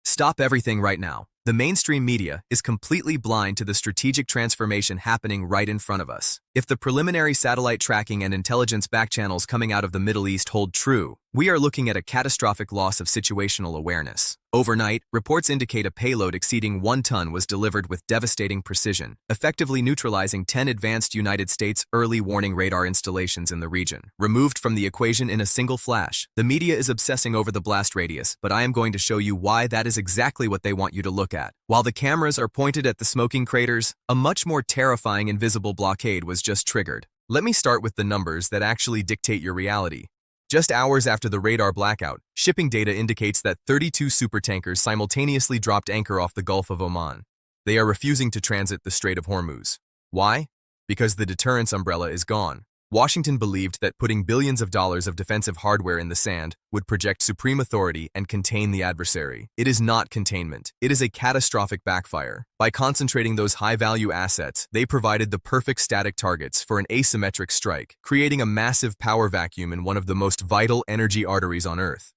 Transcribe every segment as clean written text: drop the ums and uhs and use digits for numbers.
Stop everything right now. The mainstream media is completely blind to the strategic transformation happening right in front of us. If the preliminary satellite tracking and intelligence backchannels coming out of the Middle East hold true, we are looking at a catastrophic loss of situational awareness. Overnight, reports indicate a payload exceeding 1 ton was delivered with devastating precision, effectively neutralizing 10 advanced United States early warning radar installations in the region, removed from the equation in a single flash. The media is obsessing over the blast radius, but I am going to show you why that is exactly what they want you to look at. While the cameras are pointed at the smoking craters, a much more terrifying invisible blockade was just triggered. Let me start with the numbers that actually dictate your reality. Just hours after the radar blackout, shipping data indicates that 32 supertankers simultaneously dropped anchor off the Gulf of Oman. They are refusing to transit the Strait of Hormuz. Why? Because the deterrence umbrella is gone. Washington believed that putting billions of dollars of defensive hardware in the sand would project supreme authority and contain the adversary. It is not containment. It is a catastrophic backfire. By concentrating those high-value assets, they provided the perfect static targets for an asymmetric strike, creating a massive power vacuum in one of the most vital energy arteries on Earth.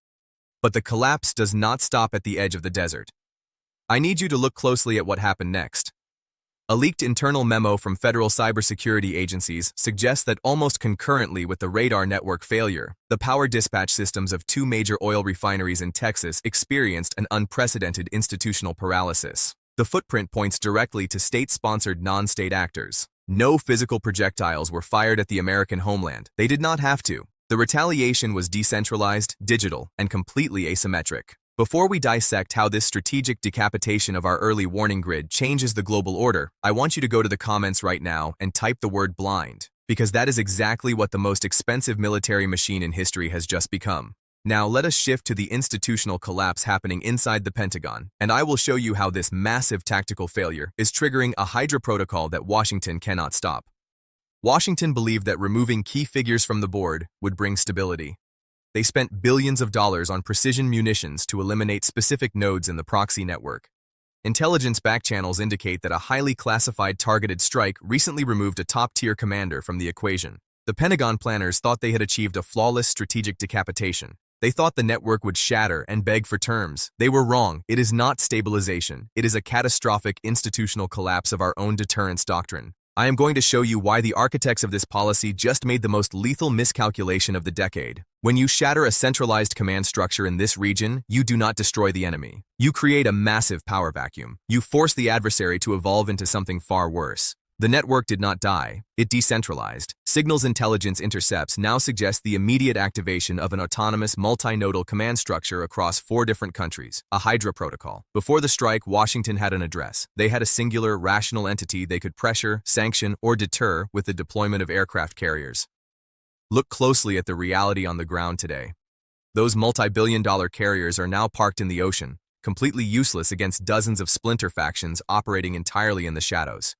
But the collapse does not stop at the edge of the desert. I need you to look closely at what happened next. A leaked internal memo from federal cybersecurity agencies suggests that almost concurrently with the radar network failure, the power dispatch systems of 2 major oil refineries in Texas experienced an unprecedented institutional paralysis. The footprint points directly to state-sponsored non-state actors. No physical projectiles were fired at the American homeland. They did not have to. The retaliation was decentralized, digital, and completely asymmetric. Before we dissect how this strategic decapitation of our early warning grid changes the global order, I want you to go to the comments right now and type the word blind, because that is exactly what the most expensive military machine in history has just become. Now let us shift to the institutional collapse happening inside the Pentagon, and I will show you how this massive tactical failure is triggering a Hydra protocol that Washington cannot stop. Washington believed that removing key figures from the board would bring stability. They spent billions of dollars on precision munitions to eliminate specific nodes in the proxy network. Intelligence backchannels indicate that a highly classified targeted strike recently removed a top-tier commander from the equation. The Pentagon planners thought they had achieved a flawless strategic decapitation. They thought the network would shatter and beg for terms. They were wrong. It is not stabilization. It is a catastrophic institutional collapse of our own deterrence doctrine. I am going to show you why the architects of this policy just made the most lethal miscalculation of the decade. When you shatter a centralized command structure in this region, you do not destroy the enemy. You create a massive power vacuum. You force the adversary to evolve into something far worse. The network did not die. It decentralized. Signals intelligence intercepts now suggest the immediate activation of an autonomous multinodal command structure across 4 different countries, a Hydra protocol. Before the strike, Washington had an address. They had a singular, rational entity they could pressure, sanction, or deter with the deployment of aircraft carriers. Look closely at the reality on the ground today. Those multi-billion-dollar carriers are now parked in the ocean, completely useless against dozens of splinter factions operating entirely in the shadows.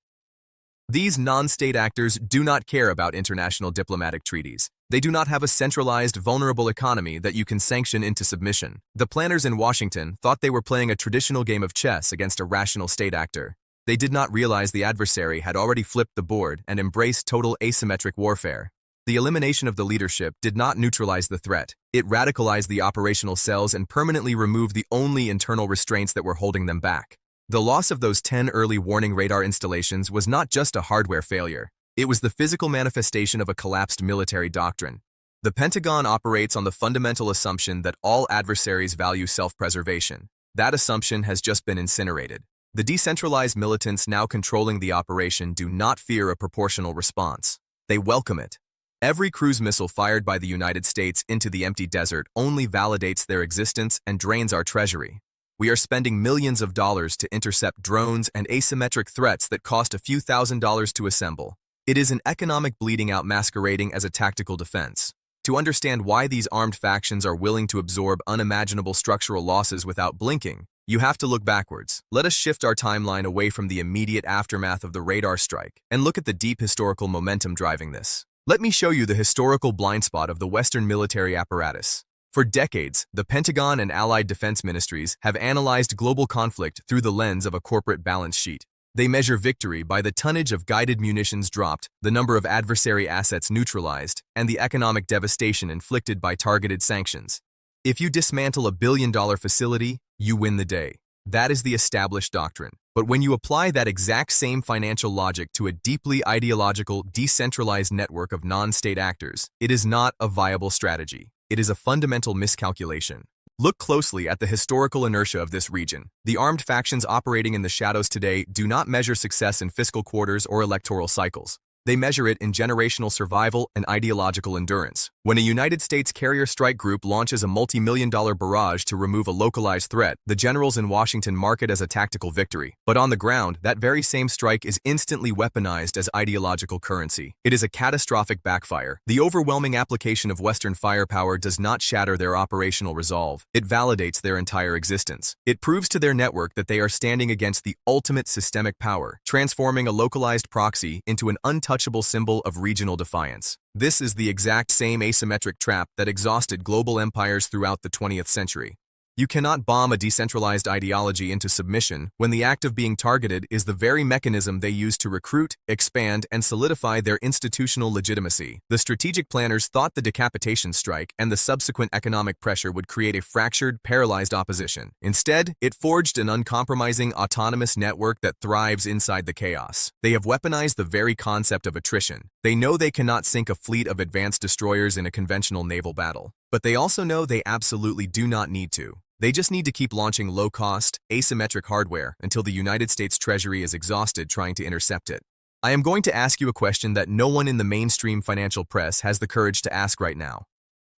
These non-state actors do not care about international diplomatic treaties. They do not have a centralized, vulnerable economy that you can sanction into submission. The planners in Washington thought they were playing a traditional game of chess against a rational state actor. They did not realize the adversary had already flipped the board and embraced total asymmetric warfare. The elimination of the leadership did not neutralize the threat. It radicalized the operational cells and permanently removed the only internal restraints that were holding them back. The loss of those 10 early warning radar installations was not just a hardware failure. It was the physical manifestation of a collapsed military doctrine. The Pentagon operates on the fundamental assumption that all adversaries value self-preservation. That assumption has just been incinerated. The decentralized militants now controlling the operation do not fear a proportional response. They welcome it. Every cruise missile fired by the United States into the empty desert only validates their existence and drains our treasury. We are spending millions of dollars to intercept drones and asymmetric threats that cost a few $1,000s to assemble. It is an economic bleeding out masquerading as a tactical defense. To understand why these armed factions are willing to absorb unimaginable structural losses without blinking, you have to look backwards. Let us shift our timeline away from the immediate aftermath of the radar strike and look at the deep historical momentum driving this. Let me show you the historical blind spot of the Western military apparatus. For decades, the Pentagon and allied defense ministries have analyzed global conflict through the lens of a corporate balance sheet. They measure victory by the tonnage of guided munitions dropped, the number of adversary assets neutralized, and the economic devastation inflicted by targeted sanctions. If you dismantle a billion-dollar facility, you win the day. That is the established doctrine. But when you apply that exact same financial logic to a deeply ideological, decentralized network of non-state actors, it is not a viable strategy. It is a fundamental miscalculation. Look closely at the historical inertia of this region. The armed factions operating in the shadows today do not measure success in fiscal quarters or electoral cycles. They measure it in generational survival and ideological endurance. When a United States carrier strike group launches a multi-million-dollar barrage to remove a localized threat, the generals in Washington mark it as a tactical victory. But on the ground, that very same strike is instantly weaponized as ideological currency. It is a catastrophic backfire. The overwhelming application of Western firepower does not shatter their operational resolve. It validates their entire existence. It proves to their network that they are standing against the ultimate systemic power, transforming a localized proxy into an untouchable symbol of regional defiance. This is the exact same asymmetric trap that exhausted global empires throughout the 20th century. You cannot bomb a decentralized ideology into submission when the act of being targeted is the very mechanism they use to recruit, expand, and solidify their institutional legitimacy. The strategic planners thought the decapitation strike and the subsequent economic pressure would create a fractured, paralyzed opposition. Instead, it forged an uncompromising, autonomous network that thrives inside the chaos. They have weaponized the very concept of attrition. They know they cannot sink a fleet of advanced destroyers in a conventional naval battle. But they also know they absolutely do not need to. They just need to keep launching low-cost, asymmetric hardware until the United States Treasury is exhausted trying to intercept it. I am going to ask you a question that no one in the mainstream financial press has the courage to ask right now.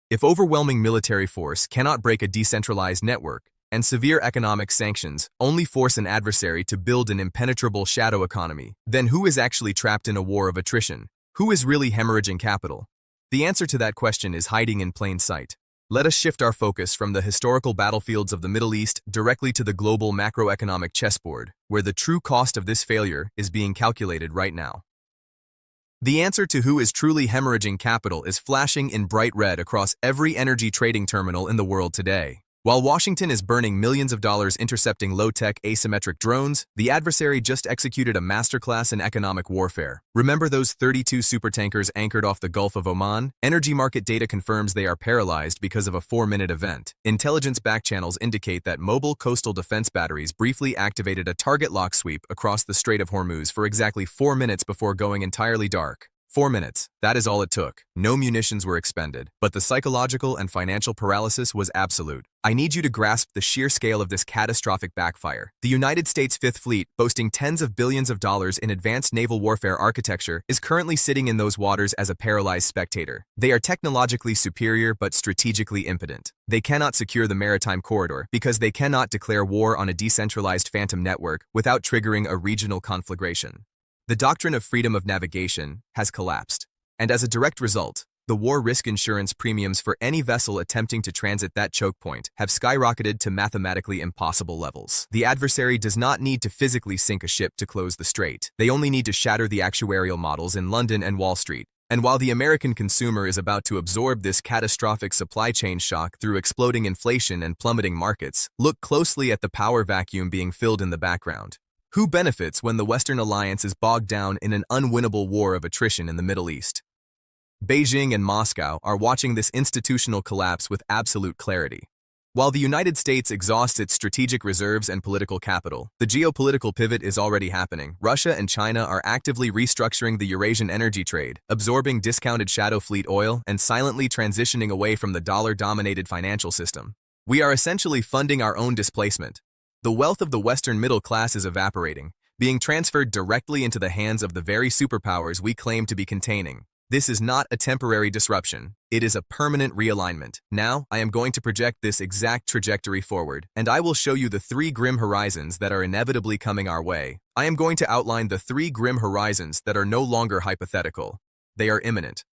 If overwhelming military force cannot break a decentralized network, and severe economic sanctions only force an adversary to build an impenetrable shadow economy, then who is actually trapped in a war of attrition? Who is really hemorrhaging capital? The answer to that question is hiding in plain sight. Let us shift our focus from the historical battlefields of the Middle East directly to the global macroeconomic chessboard, where the true cost of this failure is being calculated right now. The answer to who is truly hemorrhaging capital is flashing in bright red across every energy trading terminal in the world today. While Washington is burning millions of dollars intercepting low-tech asymmetric drones, the adversary just executed a masterclass in economic warfare. Remember those 32 supertankers anchored off the Gulf of Oman? Energy market data confirms they are paralyzed because of a 4-minute event. Intelligence backchannels indicate that mobile coastal defense batteries briefly activated a target lock sweep across the Strait of Hormuz for exactly 4 minutes before going entirely dark. 4 minutes. That is all it took. No munitions were expended, but the psychological and financial paralysis was absolute. I need you to grasp the sheer scale of this catastrophic backfire. The United States Fifth Fleet, boasting tens of billions of dollars in advanced naval warfare architecture, is currently sitting in those waters as a paralyzed spectator. They are technologically superior but strategically impotent. They cannot secure the maritime corridor because they cannot declare war on a decentralized phantom network without triggering a regional conflagration. The doctrine of freedom of navigation has collapsed, and as a direct result, the war risk insurance premiums for any vessel attempting to transit that choke point have skyrocketed to mathematically impossible levels. The adversary does not need to physically sink a ship to close the strait. They only need to shatter the actuarial models in London and Wall Street. And while the American consumer is about to absorb this catastrophic supply chain shock through exploding inflation and plummeting markets, look closely at the power vacuum being filled in the background. Who benefits when the Western alliance is bogged down in an unwinnable war of attrition in the Middle East? Beijing and Moscow are watching this institutional collapse with absolute clarity. While the United States exhausts its strategic reserves and political capital, the geopolitical pivot is already happening. Russia and China are actively restructuring the Eurasian energy trade, absorbing discounted shadow fleet oil and silently transitioning away from the dollar-dominated financial system. We are essentially funding our own displacement. The wealth of the Western middle class is evaporating, being transferred directly into the hands of the very superpowers we claim to be containing. This is not a temporary disruption. It is a permanent realignment. Now, I am going to project this exact trajectory forward, and I will show you the 3 grim horizons that are inevitably coming our way. I am going to outline the 3 grim horizons that are no longer hypothetical. They are imminent.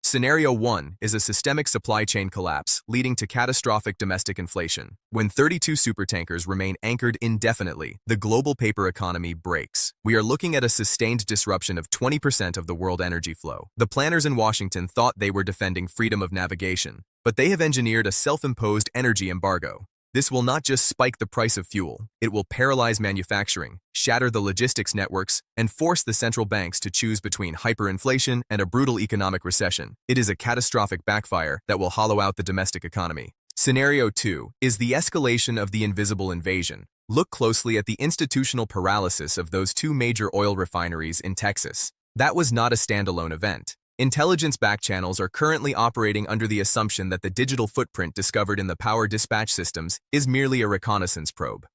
Scenario 1 is a systemic supply chain collapse leading to catastrophic domestic inflation. When 32 supertankers remain anchored indefinitely, the global paper economy breaks. We are looking at a sustained disruption of 20% of the world energy flow. The planners in Washington thought they were defending freedom of navigation, but they have engineered a self-imposed energy embargo. This will not just spike the price of fuel, it will paralyze manufacturing, shatter the logistics networks, and force the central banks to choose between hyperinflation and a brutal economic recession. It is a catastrophic backfire that will hollow out the domestic economy. Scenario 2 is the escalation of the invisible invasion. Look closely at the institutional paralysis of those two major oil refineries in Texas. That was not a standalone event. Intelligence backchannels are currently operating under the assumption that the digital footprint discovered in the power dispatch systems is merely a reconnaissance probe.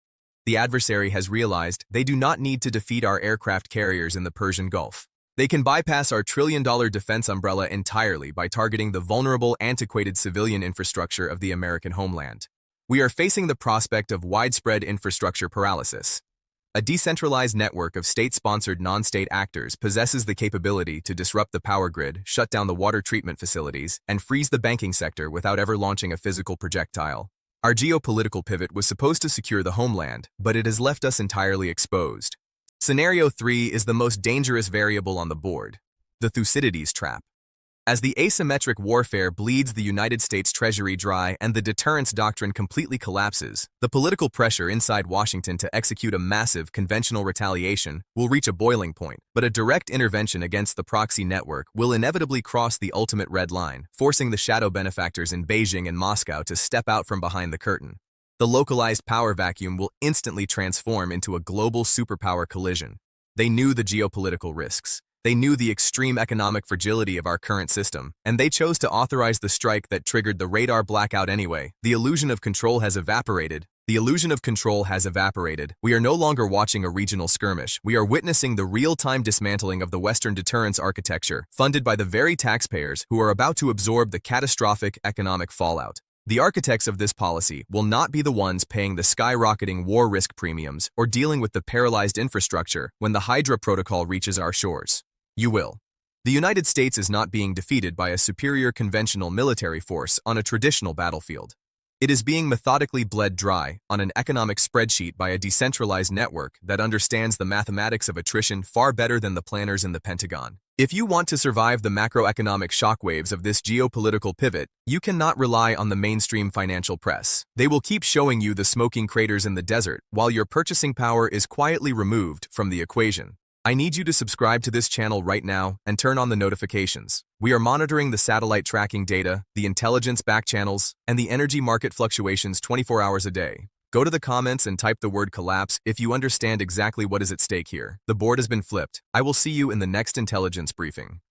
The adversary has realized they do not need to defeat our aircraft carriers in the Persian Gulf. They can bypass our trillion-dollar defense umbrella entirely by targeting the vulnerable, antiquated civilian infrastructure of the American homeland. We are facing the prospect of widespread infrastructure paralysis. A decentralized network of state-sponsored non-state actors possesses the capability to disrupt the power grid, shut down the water treatment facilities, and freeze the banking sector without ever launching a physical projectile. Our geopolitical pivot was supposed to secure the homeland, but it has left us entirely exposed. Scenario 3 is the most dangerous variable on the board, the Thucydides trap. As the asymmetric warfare bleeds the United States Treasury dry and the deterrence doctrine completely collapses, the political pressure inside Washington to execute a massive conventional retaliation will reach a boiling point, but a direct intervention against the proxy network will inevitably cross the ultimate red line, forcing the shadow benefactors in Beijing and Moscow to step out from behind the curtain. The localized power vacuum will instantly transform into a global superpower collision. They knew the geopolitical risks. They knew the extreme economic fragility of our current system, and they chose to authorize the strike that triggered the radar blackout anyway. The illusion of control has evaporated. We are no longer watching a regional skirmish. We are witnessing the real-time dismantling of the Western deterrence architecture, funded by the very taxpayers who are about to absorb the catastrophic economic fallout. The architects of this policy will not be the ones paying the skyrocketing war risk premiums or dealing with the paralyzed infrastructure when the Hydra protocol reaches our shores. You will. The United States is not being defeated by a superior conventional military force on a traditional battlefield. It is being methodically bled dry on an economic spreadsheet by a decentralized network that understands the mathematics of attrition far better than the planners in the Pentagon. If you want to survive the macroeconomic shockwaves of this geopolitical pivot, you cannot rely on the mainstream financial press. They will keep showing you the smoking craters in the desert while your purchasing power is quietly removed from the equation. I need you to subscribe to this channel right now and turn on the notifications. We are monitoring the satellite tracking data, the intelligence backchannels, and the energy market fluctuations 24 hours a day. Go to the comments and type the word collapse if you understand exactly what is at stake here. The board has been flipped. I will see you in the next intelligence briefing.